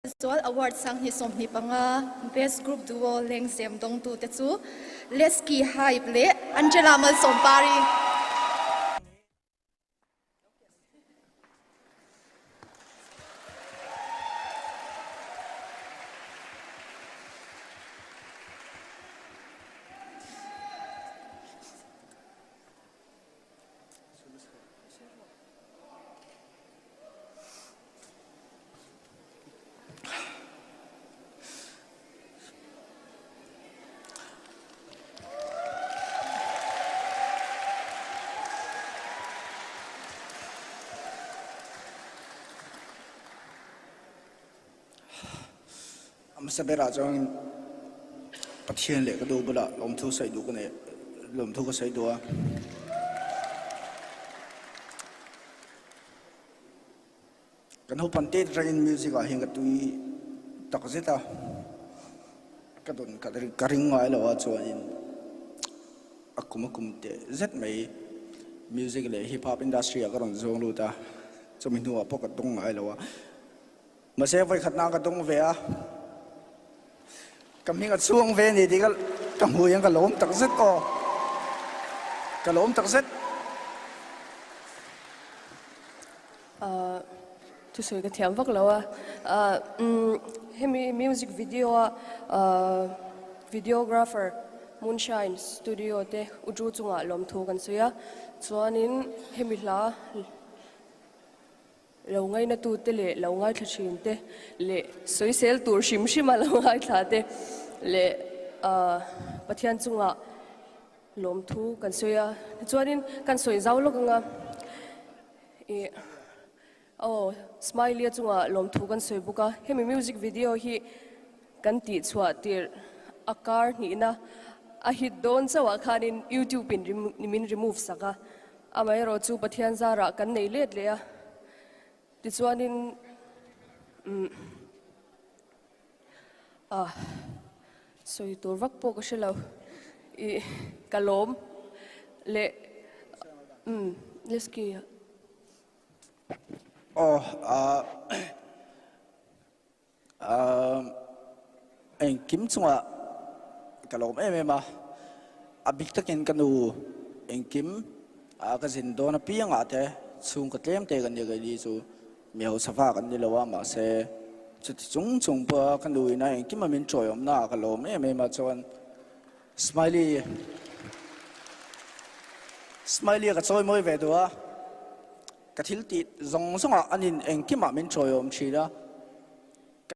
Visual Award sang hi som hi panga Best Group Duo Leng Sem Dong Tu Te Chu Lesky Angela Mal som pari. Sabera jong pathian le ka do bula lom thu sai du ka ne lom thu ka sai do kan ho pante train music a hinga tui tak zeta ka don ka ring ngai lo a chuan in akuma kumte zet mai music le hip hop industry a ka ron zong lu ta chomi nu a poka tung ngai lo a ma se vai khatna ka tung ve a cầm hình xuống về thì cái cầm hồi cái lốm tắc rất to cái lốm tắc rất tôi soi cái thiam vắc lâu music video videographer Moonshine Studio te uju chunga lom thu kan suya chuanin hemi la lâu ngay na tu te le lâu ngay thla thin te le soi sel tur shim shim a lâu ngay thla te le pathian chunga lom thu kan soya chuanin kan soi zau lo kanga e smiley chunga lom thu kan soi buka hemi music video hi kan ti chua tir akar ni na a hit don chawa khanin YouTube in remove saka amai ro chu pathian zara kan nei let le a ti chuanin soi tur vak po ka shelo I kalom le Lesky anh kim chunga kalom em ma abik takin kanu anh kim ka zin do na pianga te chung ka tlem te kan ye li chu miao safa kan ni lawa ma se chung chung pa kan lui na anh kim ma min choi om na kalom em ma chuan smiley ka choi moi ve do a ka thil ti zong zonga anin anh kim ma min choi om chi da